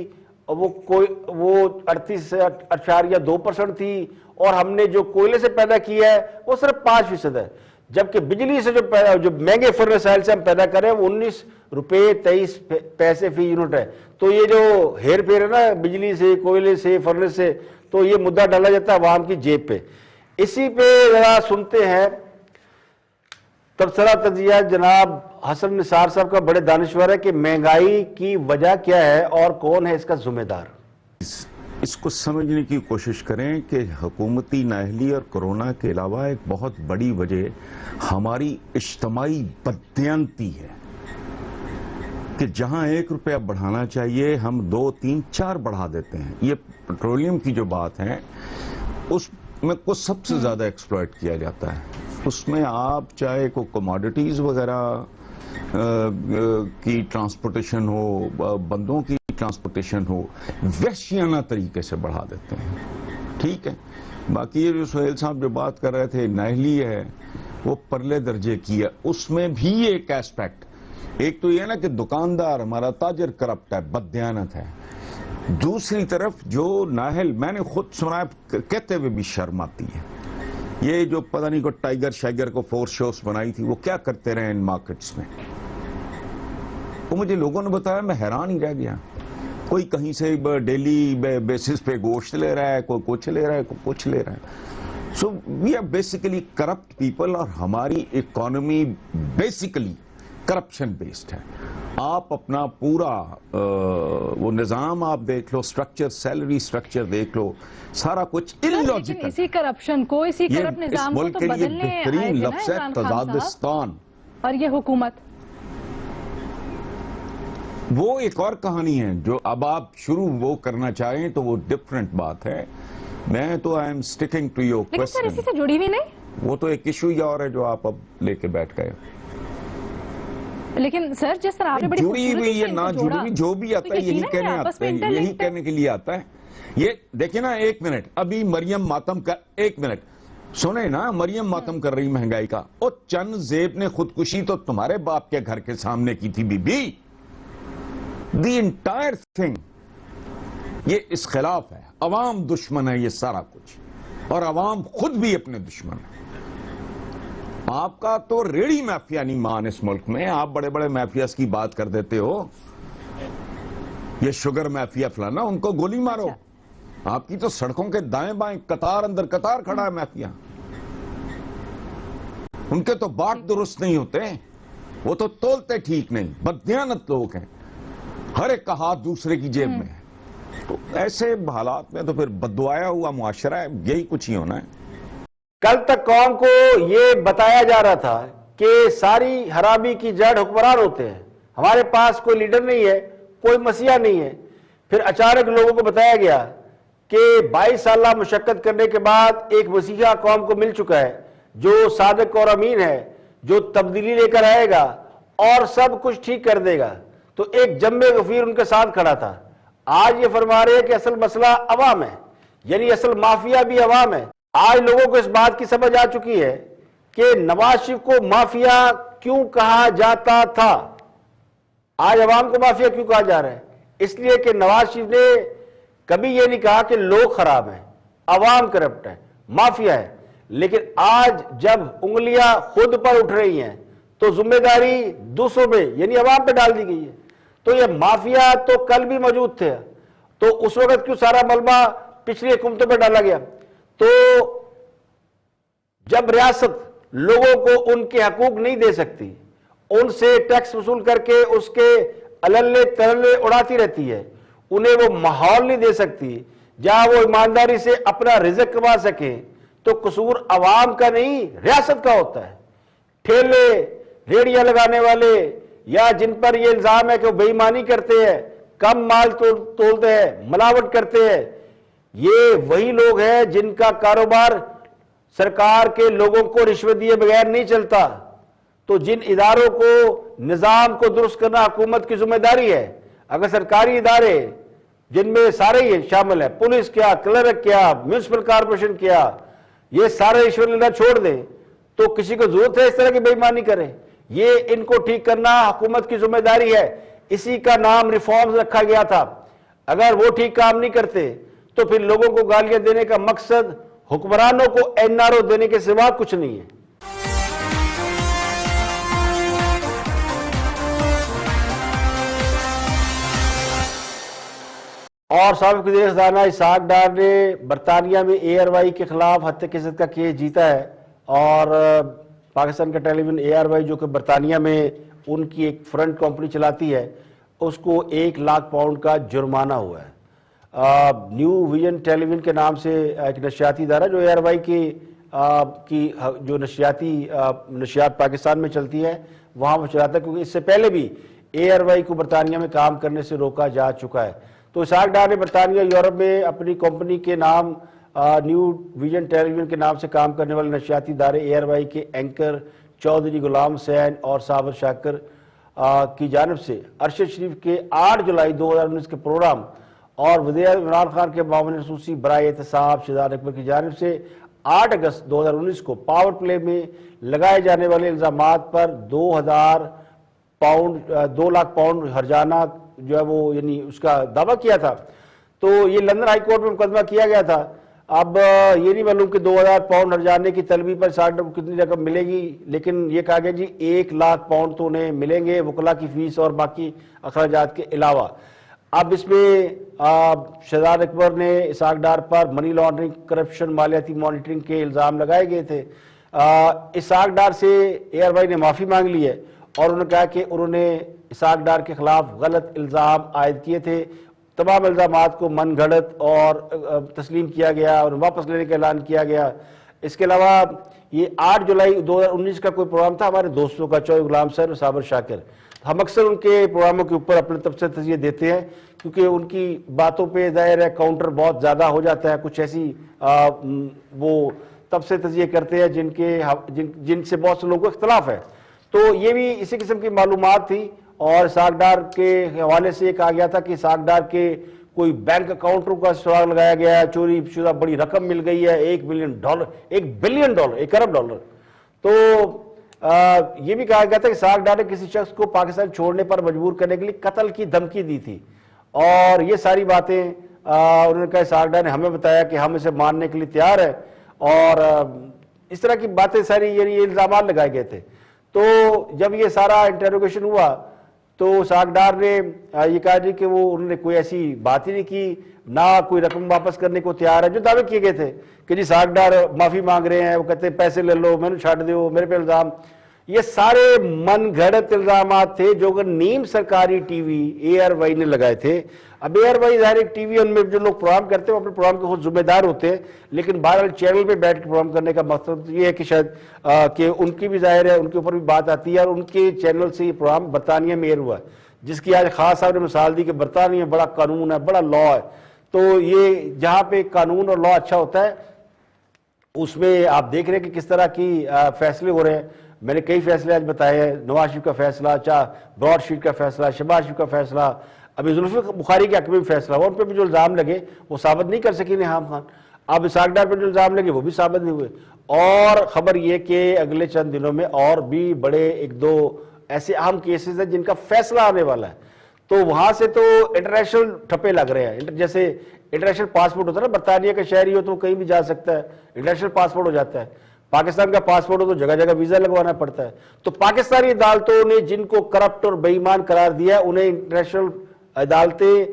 وہ 38.2% تھی، اور ہم نے جو کوئلے سے پیدا کیا ہے وہ صرف 5% ہے، جبکہ بجلی سے جو مہنگے فرنس آئل سے ہم پیدا کریں وہ 19 روپے 23 پیسے فی یونٹ ہے. تو یہ جو ہیر پھیر ہے نا بجلی سے، کوئلے سے، فرنس سے، تو یہ مدعا ڈالا جاتا ہے عوام کی جیب پہ. اسی پہ ذرا سنتے ہیں تبصرہ تجزیہ جناب حسن نثار صاحب کا، بڑے دانشور ہے، کہ مہنگائی کی وجہ کیا ہے اور کون ہے اس کا ذمہ دار. اس کو سمجھنے کی کوشش کریں کہ حکومتی نااہلی اور کرونا کے علاوہ ایک بہت بڑی وجہ ہماری اجتماعی بددیانتی ہے کہ جہاں 1 روپیہ بڑھانا چاہیے ہم 2، 3، 4 بڑھا دیتے ہیں. یہ پیٹرولیم کی جو بات ہے اس میں کو سب سے زیادہ ایکسپلائٹ کیا جاتا ہے. اس میں آپ چاہے کو کموڈیٹیز وغیرہ کی ٹرانسپورٹیشن ہو، بندوں کی ٹرانسپورٹیشن ہو، وحشیانہ طریقے سے بڑھا دیتے ہیں. ٹھیک ہے، باقی یہ جو سہیل صاحب جو بات کر رہے تھے نااہلی ہے وہ پرلے درجے کی ہے. اس میں بھی ایک ایسپیکٹ، ایک تو یہ نا کہ دکاندار ہمارا تاجر کرپٹ ہے، بددیانت ہے. دوسری طرف جو نااہل، میں نے خود سنا کہتے ہوئے بھی شرم آتی ہے، یہ جو پتہ نہیں کو ٹائیگر شائگر کو فورس شوز بنائی تھی، وہ کیا کرتے رہے ان مارکیٹس میں، وہ مجھے لوگوں نے بتایا، میں حیران ہی رہ گیا. کوئی کہیں سے ڈیلی بیسس پہ گوشت لے رہا ہے، کوئی کچھ لے رہا ہے، کوئی کچھ لے رہا ہے. So we are basically corrupt people, اور ہماری اکانومی بیسیکلی کرپشن بیسڈ ہے. آپ اپنا پورا وہ نظام آپ دیکھ لو، سٹرکچر، سیلری سٹرکچر دیکھ لو، سارا کچھ لیکن اسی کرپشن کو، اسی کرپٹ نظام کو تو بدلنے آئے تھے نا عمران خان صاحب اور یہ حکومت. وہ ایک اور کہانی ہے جو اب آپ شروع وہ کرنا چاہیں تو وہ ڈفرنٹ بات ہے. میں تو آئی ایم سٹیکنگ ٹو یور لیکن سر اسی سے جڑی ہوئی نہیں، وہ تو ایک ایشو ہی اور ہے جو آپ اب لے کے بیٹھ گئے. لیکن سر جس طرح آپ نے بڑی جڑی ہوئی یا نہ جڑی ہوئی جو بھی آتا ہے یہی کہنے آتا ہے، یہی کہنے کے لیے آتا ہے. یہ دیکھیں نا، 1 منٹ، ابھی مریم ماتم کا 1 منٹ سنیں نا، مریم ماتم کر رہی مہنگائی کا، اور چند زیب نے خودکشی تو تمہارے باپ کے گھر کے سامنے کی تھی بی بی. دی انٹائر تھنگ یہ اس خلاف ہے. عوام دشمن ہے یہ سارا کچھ، اور عوام خود بھی اپنے دشمن ہے. آپ کا تو ریڑی مافیا نہیں مان اس ملک میں. آپ بڑے بڑے مافیاز کی بات کر دیتے ہو، یہ شوگر مافیا فلانا، ان کو گولی مارو. آپ کی تو سڑکوں کے دائیں بائیں قطار اندر قطار کھڑا ہے مافیا. ان کے تو باٹ درست نہیں ہوتے، وہ تو تولتے ٹھیک نہیں، بددیانت لوگ ہیں، ہر ایک کا ہاتھ دوسرے کی جیب میں ہے. تو ایسے حالات میں تو پھر بددعایا ہوا معاشرہ ہے، یہی کچھ ہی ہونا ہے. کل تک قوم کو یہ بتایا جا رہا تھا کہ ساری خرابی کی جڑ حکمران ہوتے ہیں، ہمارے پاس کوئی لیڈر نہیں ہے، کوئی مسیحا نہیں ہے. پھر اچانک لوگوں کو بتایا گیا کہ 22 سالہ مشقت کرنے کے بعد ایک مسیحا قوم کو مل چکا ہے جو صادق اور امین ہے، جو تبدیلی لے کر آئے گا اور سب کچھ ٹھیک کر دے گا. تو ایک جمع غفیر ان کے ساتھ کھڑا تھا. آج یہ فرما رہے ہیں کہ اصل مسئلہ عوام ہے، یعنی اصل مافیا بھی عوام ہے. آج لوگوں کو اس بات کی سمجھ آ چکی ہے کہ نواز شریف کو مافیا کیوں کہا جاتا تھا. آج عوام کو مافیا کیوں کہا جا رہا ہے؟ اس لیے کہ نواز شریف نے کبھی یہ نہیں کہا کہ لوگ خراب ہیں، عوام کرپٹ ہے، مافیا ہے. لیکن آج جب انگلیاں خود پر اٹھ رہی ہیں تو ذمہ داری دوسروں پہ یعنی عوام پہ ڈال دی گئی ہے. تو یہ مافیا تو کل بھی موجود تھے، تو اس وقت کیوں سارا ملبہ پچھلی حکومتوں پہ ڈالا گیا؟ تو جب ریاست لوگوں کو ان کے حقوق نہیں دے سکتی، ان سے ٹیکس وصول کر کے اس کے اللے تللے اڑاتی رہتی ہے. انہیں وہ ماحول نہیں دے سکتی جہاں وہ ایمانداری سے اپنا رزق کما سکیں. تو قصور عوام کا نہیں ریاست کا ہوتا ہے. ٹھیلے ریڑیاں لگانے والے یا جن پر یہ الزام ہے کہ وہ بے ایمانی کرتے ہیں, کم مال تولتے ہیں, ملاوٹ کرتے ہیں, یہ وہی لوگ ہیں جن کا کاروبار سرکار کے لوگوں کو رشوت دیے بغیر نہیں چلتا. تو جن اداروں کو نظام کو درست کرنا حکومت کی ذمہ داری ہے, اگر سرکاری ادارے جن میں سارے یہ شامل ہیں, پولیس کیا, کلرک کیا, میونسپل کارپوریشن کیا, یہ سارے رشوت لینا چھوڑ دیں تو کسی کو ضرورت ہے اس طرح کی بے ایمانی کرے؟ یہ ان کو ٹھیک کرنا حکومت کی ذمہ داری ہے. اسی کا نام ریفارمز رکھا گیا تھا. اگر وہ ٹھیک کام نہیں کرتے تو پھر لوگوں کو گالیاں دینے کا مقصد حکمرانوں کو NRO دینے کے سوا کچھ نہیں ہے. اور سابق وزیر خزانہ اسحاق ڈار نے برطانیہ میں ARY کے خلاف ہتھے قسط کا کیس جیتا ہے, اور پاکستان کا ٹیلی ویژن ARY جو کہ برطانیہ میں ان کی ایک فرنٹ کمپنی چلاتی ہے, اس کو 1 لاکھ پاؤنڈ کا جرمانہ ہوا ہے. نیو ویژن ٹیلی ویژن کے نام سے ایک نشریاتی ادارہ جو ARY کی جو نشریات پاکستان میں چلتی ہے وہاں وہ چلاتا ہے, کیونکہ اس سے پہلے بھی ARY کو برطانیہ میں کام کرنے سے روکا جا چکا ہے. تو اسحاق ڈار نے برطانیہ یورپ میں اپنی کمپنی کے نام نیو ویژن ٹیلی ویژن کے نام سے کام کرنے والے نشریاتی ادارے ARY کے اینکر چودھری غلام حسین اور صابر شاکر کی جانب سے ارشد شریف کے 8 جولائی 2019 کے پروگرام اور وزیر عمران خان کے معاون خصوصی برائے احتساب شہزاد اکبر کی جانب سے 8 اگست 2019 کو پاور پلے میں لگائے جانے والے الزامات پر 2 لاکھ پاؤنڈ ہرجانہ جو ہے وہ یعنی اس کا دعویٰ کیا تھا. تو یہ لندن ہائی کورٹ میں مقدمہ کیا گیا تھا. اب یہ نہیں معلوم کہ 2000 پاؤنڈ ہرجانے کی طلبی پر اسحاق ڈار کو کتنی رقم ملے گی, لیکن یہ کہا گیا جی 1 لاکھ پاؤنڈ تو انہیں ملیں گے وکلا کی فیس اور باقی اخراجات کے علاوہ. اب اس میں شہزاد اکبر نے اسحاق ڈار پر منی لانڈرنگ, کرپشن, مالیاتی مانیٹرنگ کے الزام لگائے گئے تھے. اسحاق ڈار سے ARY نے معافی مانگ لی ہے اور انہوں نے کہا کہ انہوں نے اسحاق ڈار کے خلاف غلط الزام عائد کیے تھے. تمام الزامات کو من گھڑت اور تسلیم کیا گیا اور واپس لینے کا اعلان کیا گیا. اس کے علاوہ یہ 8 جولائی 2019 کا کوئی پروگرام تھا ہمارے دوستوں کا, چودھری غلام حسین اور صابر شاکر. ہم اکثر ان کے پروگراموں کے اوپر اپنے تبصرے تجزیے دیتے ہیں کیونکہ ان کی باتوں پہ ظاہر ہے کاؤنٹر بہت زیادہ ہو جاتا ہے. کچھ ایسی وہ تبصرے تجزیے کرتے ہیں جن سے بہت سے لوگوں کو اختلاف ہے. تو یہ بھی اسی قسم کی معلومات تھی, اور اسحاق ڈار کے حوالے سے یہ کہا گیا تھا کہ اسحاق ڈار کے کوئی بینک اکاؤنٹوں کا سراغ لگایا گیا ہے, چوری شدہ بڑی رقم مل گئی ہے, $1 بلین, $1 بلین, $1 ارب. تو یہ بھی کہا گیا تھا کہ اسحاق ڈار نے کسی شخص کو پاکستان چھوڑنے پر مجبور کرنے کے لیے قتل کی دھمکی دی تھی, اور یہ ساری باتیں انہوں نے کہا اسحاق ڈار نے ہمیں بتایا کہ ہم اسے ماننے کے لیے تیار ہیں, اور اس طرح کی باتیں ساری یعنی یہ الزامات لگائے گئے تھے. تو جب یہ سارا انٹروگیشن ہوا تو اسحاق ڈار نے یہ کہا جی کہ انہوں نے کوئی ایسی بات ہی نہیں کی, نہ کوئی رقم واپس کرنے کو تیار ہے. جو دعوے کیے گئے تھے کہ جی اسحاق ڈار معافی مانگ رہے ہیں, وہ کہتے ہیں پیسے لے لو, میں نے چھاٹ دیو, میرے پہ الزام, یہ سارے من گھڑت الزامات تھے جو کہ نیم سرکاری ٹی وی ARY نے لگائے تھے. اب ARY ظاہر ایک ٹی وی, ان میں جو لوگ پروگرام کرتے ہیں وہ اپنے پروگرام کے خود ذمہ دار ہوتے ہیں, لیکن بہرحال چینل پہ بیٹھ کے پروگرام کرنے کا مقصد یہ ہے کہ شاید کہ ان کی بھی ظاہر ہے ان کے اوپر بھی بات آتی ہے, اور ان کے چینل سے یہ پروگرام برطانیہ میں ایئر ہوا ہے, جس کی آج خاص صاحب نے مثال دی کہ برطانیہ میں بڑا قانون ہے, بڑا لا ہے. تو یہ جہاں پہ قانون اور لا اچھا ہوتا ہے اس میں آپ دیکھ رہے ہیں کہ کس طرح کی فیصلے ہو رہے ہیں. میں نے کئی فیصلے آج بتائے ہیں, نواز شریف کا فیصلہ, براڈ شیٹ کا فیصلہ, شہباز شریف کا فیصلہ, ابھی زلفی بخاری کے حق میں بھی فیصلہ ہوا, ان پہ بھی جو الزام لگے وہ ثابت نہیں کر سکی نعام خان. اب اسحاق ڈار پہ جو الزام لگے وہ بھی ثابت نہیں ہوئے. اور خبر یہ کہ اگلے چند دنوں میں اور بھی بڑے 1-2 ایسے اہم کیسز ہیں جن کا فیصلہ آنے والا ہے. تو وہاں سے تو انٹرنیشنل ٹھپے لگ رہے ہیں. جیسے انٹرنیشنل پاسپورٹ ہوتا ہے نا, برطانیہ کا شہری ہو تو کہیں بھی جا سکتا ہے, انٹرنیشنل پاسپورٹ ہو جاتا ہے. پاکستان کا پاسپورٹ ہو تو جگہ جگہ ویزا لگوانا پڑتا ہے. تو پاکستانی عدالتوں نے جن کو کرپٹ اور بے ایمان قرار دیا ہے انہیں انٹرنیشنل عدالتیں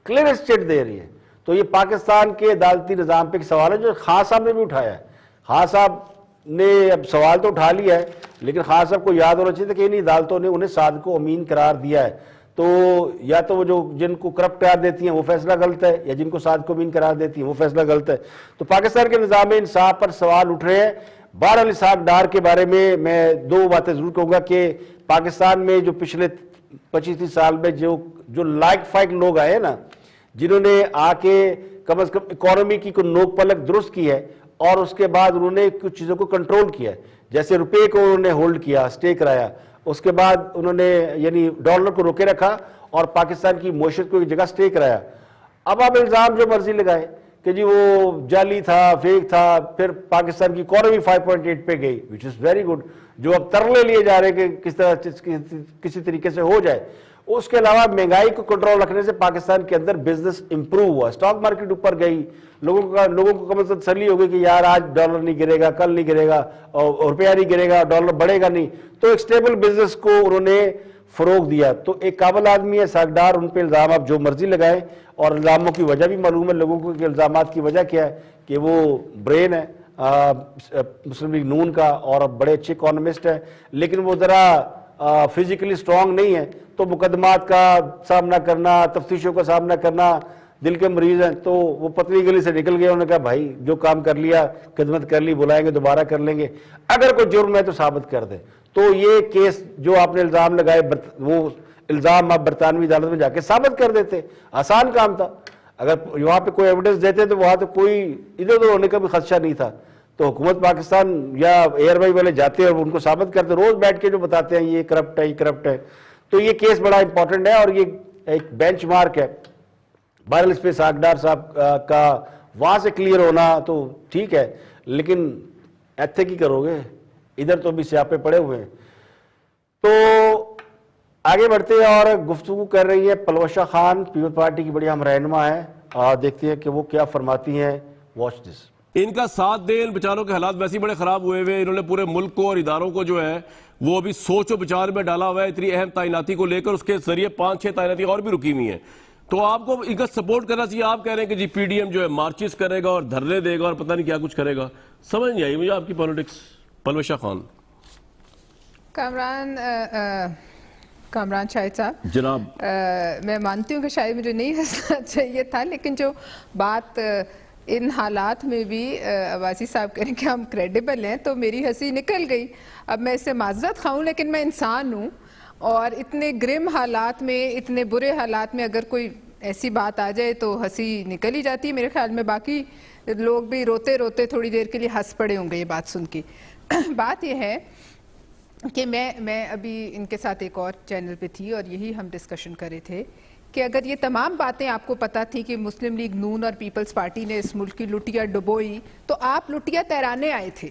کلیئرنس چٹ دے رہی ہیں. تو یہ پاکستان کے عدالتی نظام پہ ایک سوال ہے جو خان صاحب نے بھی اٹھایا ہے. خان صاحب نے اب سوال تو اٹھا لیا ہے، لیکن خان صاحب کو یاد ہونا چاہیے تھا کہ انہی عدالتوں نے انہیں صادق و امین قرار دیا ہے. تو یا تو وہ جو جن کو کرپٹ قرار دیتی ہیں وہ فیصلہ غلط ہے، یا جن کو صادق و امین قرار دیتی ہیں وہ فیصلہ غلط ہے. تو پاکستان کے نظام انصاف پر سوال اٹھ رہے ہیں. بہرحال اسحاق ڈار کے بارے میں دو باتیں ضرور کہوں گا کہ پاکستان میں جو پچھلے 25-30 سال میں جو لائق فائق لوگ آئے نا، جنہوں نے آ کے کم از کم اکانومی کی کوئی نوک پلک درست کی ہے، اور اس کے بعد انہوں نے کچھ چیزوں کو کنٹرول کیا ہے. جیسے روپے کو انہوں نے ہولڈ کیا، سٹے کرایا، اس کے بعد انہوں نے یعنی ڈالر کو روکے رکھا اور پاکستان کی معیشت کو ایک جگہ سٹے کرایا. اب آپ الزام جو مرضی لگائے کہ جی وہ جعلی تھا، فیک تھا، پھر پاکستان کی اکانومی 5.8 پہ گئی، which is very good. جو اب ترلے لیے جا رہے ہیں کہ کس طرح کسی طریقے سے ہو جائے. اس کے علاوہ مہنگائی کو کنٹرول رکھنے سے پاکستان کے اندر بزنس امپروو ہوا، اسٹاک مارکیٹ اوپر گئی، لوگوں کو کم از کم تسلی ہو گئی کہ یار آج ڈالر نہیں گرے گا، کل نہیں گرے گا، اور روپیہ نہیں گرے گا، ڈالر بڑھے گا نہیں. تو ایک سٹیبل بزنس کو انہوں نے فروغ دیا. تو ایک قابل آدمی ہے اسحاق ڈار، ان پہ الزام آپ جو مرضی لگائیں، اور الزاموں کی وجہ بھی معلوم ہے لوگوں کو کہ الزامات کی وجہ کیا ہے، کہ وہ برین ہے مسلم لیگ نون کا اور بڑے اچھے اکانومسٹ ہیں، لیکن وہ ذرا فزیکلی سٹرونگ نہیں ہے. تو مقدمات کا سامنا کرنا، تفتیشوں کا سامنا کرنا، دل کے مریض ہیں. تو وہ پتلی گلی سے نکل گئے، انہوں نے کہا بھائی جو کام کر لیا، خدمت کر لی، بلائیں گے دوبارہ کر لیں گے، اگر کوئی جرم ہے تو ثابت کر دیں. تو یہ کیس جو آپ نے الزام لگائے، وہ الزام آپ برطانوی عدالت میں جا کے ثابت کر دیتے، آسان کام تھا. اگر وہاں پہ کوئی ایویڈنس دیتے تو وہاں تو کوئی ادھر ادھر ہونے کا بھی خدشہ نہیں تھا. تو حکومت پاکستان یا ایئر وائی والے جاتے اور ان کو ثابت کرتے، روز بیٹھ کے جو بتاتے ہیں یہ کرپٹ ہے، یہ کرپٹ ہے. تو یہ کیس بڑا امپورٹنٹ ہے اور یہ ایک بینچ مارک ہے. بہرحال اس پہ اسحاق ڈار صاحب کا وہاں سے کلیئر ہونا تو ٹھیک ہے، لیکن ایتھے کی کرو گے، ادھر تو بھی سیاپے پڑے ہوئے ہیں. تو آگے بڑھتے ہیں اور گفتگو کر رہی ہے پلوشہ خان، پیپلز پارٹی کی بڑی ہم رہنما ہے، اور دیکھتے ہیں کہ وہ کیا فرماتی ہیں. Watch this. ان کا ساتھ دیں، ان بیچاروں کے حالات ویسے بڑے خراب ہوئے ہوئے، انہوں نے پورے ملک کو اور اداروں کو جو ہے وہ ابھی سوچ و بچار میں ڈالا ہوا ہے. اتنی اہم تعیناتی کو لے کر اس کے ذریعے 5-6 تعیناتی اور بھی رکی ہوئی ہیں. تو آپ کو ان کا سپورٹ کرنا چاہیے. آپ کہہ رہے ہیں کہ جی پی ڈی ایم جو ہے مارچز کرے گا اور دھرنے دے گا اور پتہ نہیں کیا کچھ کرے گا. سمجھ نہیں آئی مجھے آپ کی پالیٹکس. پلوشہ خان. کامران شاہد صاحب جناب، میں مانتی ہوں کہ شاید مجھے نہیں ہنسنا چاہیے تھا، لیکن جو بات ان حالات میں بھی عباسی صاحب کہہ رہے ہیں کہ ہم کریڈیبل ہیں، تو میری ہنسی نکل گئی. اب میں اس سے معذرت خواہوں، لیکن میں انسان ہوں، اور اتنے گرم حالات میں، اتنے برے حالات میں اگر کوئی ایسی بات آ جائے تو ہنسی نکل ہی جاتی ہے. میرے خیال میں باقی لوگ بھی روتے روتے تھوڑی دیر کے لیے ہنس پڑے ہوں گے یہ بات سن کے. بات یہ ہے کہ میں ابھی ان کے ساتھ ایک اور چینل پہ تھی اور یہی ہم ڈسکشن کر رہے تھے کہ اگر یہ تمام باتیں آپ کو پتہ تھی کہ مسلم لیگ نون اور پیپلز پارٹی نے اس ملک کی لٹیا ڈبوئی، تو آپ لٹیا تیرانے آئے تھے.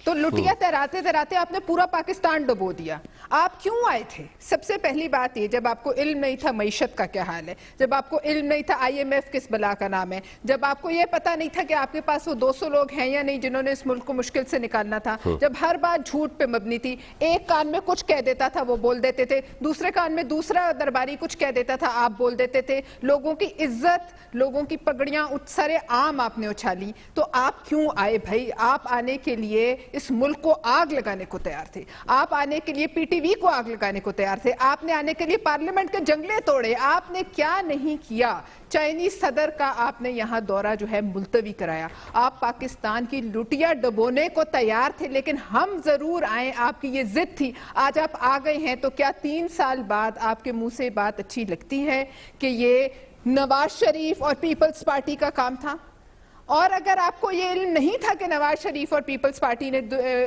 تو لٹیا تیراتے تیراتے آپ نے پورا پاکستان ڈبو دیا. آپ کیوں آئے تھے؟ سب سے پہلی بات یہ، جب آپ کو علم نہیں تھا معیشت کا کیا حال ہے، جب آپ کو علم نہیں تھا IMF کس بلا کا نام ہے، جب آپ کو یہ پتہ نہیں تھا کہ آپ کے پاس وہ 200 لوگ ہیں یا نہیں جنہوں نے اس ملک کو مشکل سے نکالنا تھا، جب ہر بات جھوٹ پہ مبنی تھی، ایک کان میں کچھ کہہ دیتا تھا وہ بول دیتے تھے، دوسرے کان میں دوسرا درباری کچھ کہہ دیتا تھا آپ بول دیتے تھے، لوگوں کی عزت، لوگوں کی پگڑیاں سر عام آپ نے اچھالی. تو آپ کیوں آئے بھائی؟ آپ آنے کے لیے اس ملک کو آگ لگانے کو تیار تھے، آپ آنے کے لیے PTV کو آگ لگانے کو تیار تھے، آپ نے آنے کے لیے پارلیمنٹ کے جنگلے توڑے. آپ نے کیا نہیں کیا؟ چائنیز صدر کا آپ نے یہاں دورہ جو ہے ملتوی کرایا. آپ پاکستان کی لٹیا ڈبونے کو تیار تھے، لیکن ہم ضرور آئیں، آپ کی یہ ضد تھی. آج آپ آ گئے ہیں تو کیا 3 سال بعد آپ کے منہ سے بات اچھی لگتی ہے کہ یہ نواز شریف اور پیپلز پارٹی کا کام تھا؟ اور اگر آپ کو یہ علم نہیں تھا کہ نواز شریف اور پیپلز پارٹی نے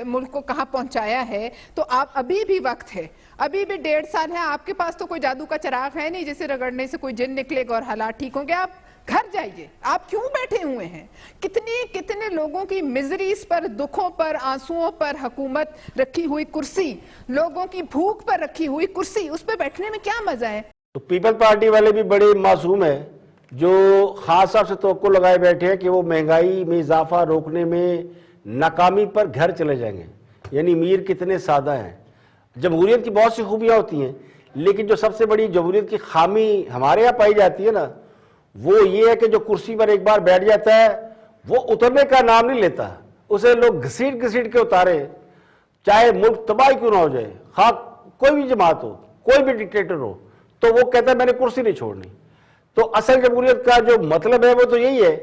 ملک کو کہاں پہنچایا ہے، تو آپ ابھی بھی وقت ہے، ابھی بھی 1.5 سال ہے. آپ کے پاس تو کوئی جادو کا چراغ ہے نہیں جسے رگڑنے سے کوئی جن نکلے گا اور حالات ٹھیک ہوں گے. آپ گھر جائیے. آپ کیوں بیٹھے ہوئے ہیں؟ کتنے لوگوں کی مزریز پر، دکھوں پر، آنسوؤں پر حکومت رکھی ہوئی کرسی، لوگوں کی بھوک پر رکھی ہوئی کرسی، اس پہ بیٹھنے میں کیا مزہ ہے؟ تو پیپل پارٹی والے بھی بڑے معصوم ہیں جو خاص صاحب سے توقع لگائے بیٹھے ہیں کہ وہ مہنگائی میں اضافہ روکنے میں ناکامی پر گھر چلے جائیں گے. یعنی میر کتنے سادہ ہیں. جمہوریت کی بہت سی خوبیاں ہوتی ہیں، لیکن جو سب سے بڑی جمہوریت کی خامی ہمارے یہاں پائی جاتی ہے نا، وہ یہ ہے کہ جو کرسی پر ایک بار بیٹھ جاتا ہے وہ اترنے کا نام نہیں لیتا. اسے لوگ گھسیٹ گھسیٹ کے اتارے، چاہے ملک تباہی کیوں نہ ہو جائے، خواہ کوئی بھی جماعت ہو، کوئی بھی ڈکٹیٹر ہو، تو وہ کہتا ہے میں نے کرسی نہیں چھوڑنی۔ تو اصل جمہوریت کا جو مطلب ہے وہ تو یہی ہے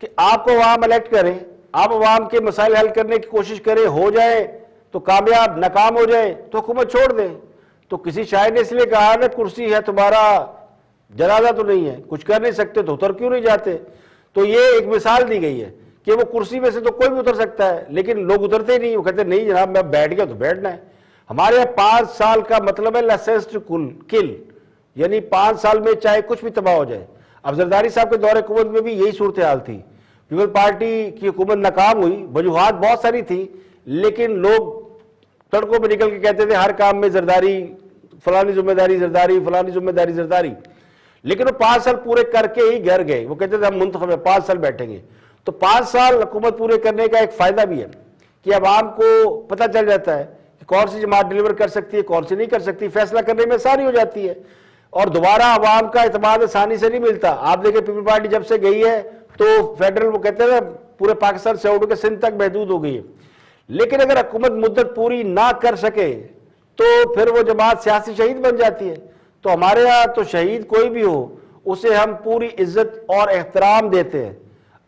کہ آپ کو عوام الیکٹ کریں، آپ عوام کے مسائل حل کرنے کی کوشش کریں، ہو جائے تو کامیاب، ناکام ہو جائے تو حکومت چھوڑ دیں۔ تو کسی شاعر نے اس لیے کہا نا کرسی ہے تمہارا جنازہ تو نہیں ہے، کچھ کر نہیں سکتے تو اتر کیوں نہیں جاتے۔ تو یہ ایک مثال دی گئی ہے کہ وہ کرسی میں سے تو کوئی بھی اتر سکتا ہے، لیکن لوگ اترتے ہی نہیں، وہ کہتے نہیں جناب میں بیٹھ گیا تو بیٹھنا ہے۔ ہمارے یہاں 5 سال کا مطلب ہے لائسنس ٹو کل، یعنی 5 سال میں چاہے کچھ بھی تباہ ہو جائے۔ اب زرداری صاحب کے دور حکومت میں بھی یہی صورتحال تھی، پیپل پارٹی کی حکومت ناکام ہوئی، وجوہات بہت ساری تھی، لیکن لوگ سڑکوں پہ نکل کے کہتے تھے ہر کام میں زرداری، فلانی ذمہ داری زرداری، فلانی ذمہ داری زرداری، لیکن وہ 5 سال پورے کر کے ہی گھر گئے۔ وہ کہتے تھے ہم منتخب ہیں 5 سال بیٹھیں گے۔ تو 5 سال حکومت پورے کرنے کا ایک فائدہ بھی ہے کہ عوام کو پتہ چل جاتا ہے کہ کون سی جماعت ڈیلیور کر سکتی ہے، کون سی نہیں کر سکتی، فیصلہ کرنے میں آسانی ہو جاتی ہے، اور دوبارہ عوام کا اعتماد آسانی سے نہیں ملتا۔ آپ دیکھیں پیپل پارٹی جب سے گئی ہے تو فیڈرل وہ کہتے ہیں پورے پاکستان سے اٹھ کے سندھ تک محدود ہو گئی ہے، لیکن اگر حکومت مدت پوری نہ کر سکے تو پھر وہ جماعت سیاسی شہید بن جاتی ہے۔ تو ہمارے ہاں تو شہید کوئی بھی ہو اسے ہم پوری عزت اور احترام دیتے ہیں،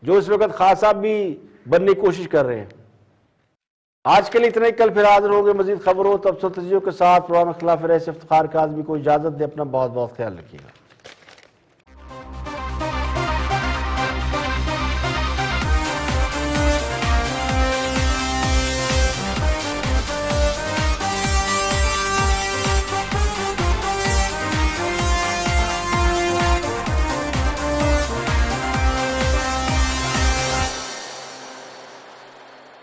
جو اس وقت خان صاحب بھی بننے کی کوشش کر رہے ہیں۔ آج کے لیے اتنا ہی، کل پھر حاضر ہوں گے مزید خبروں تبصروں تجزیوں کے ساتھ۔ پروگرام خلاف رائے سے افتخار کاظمی کو اجازت دے، اپنا بہت بہت خیال رکھیے گا۔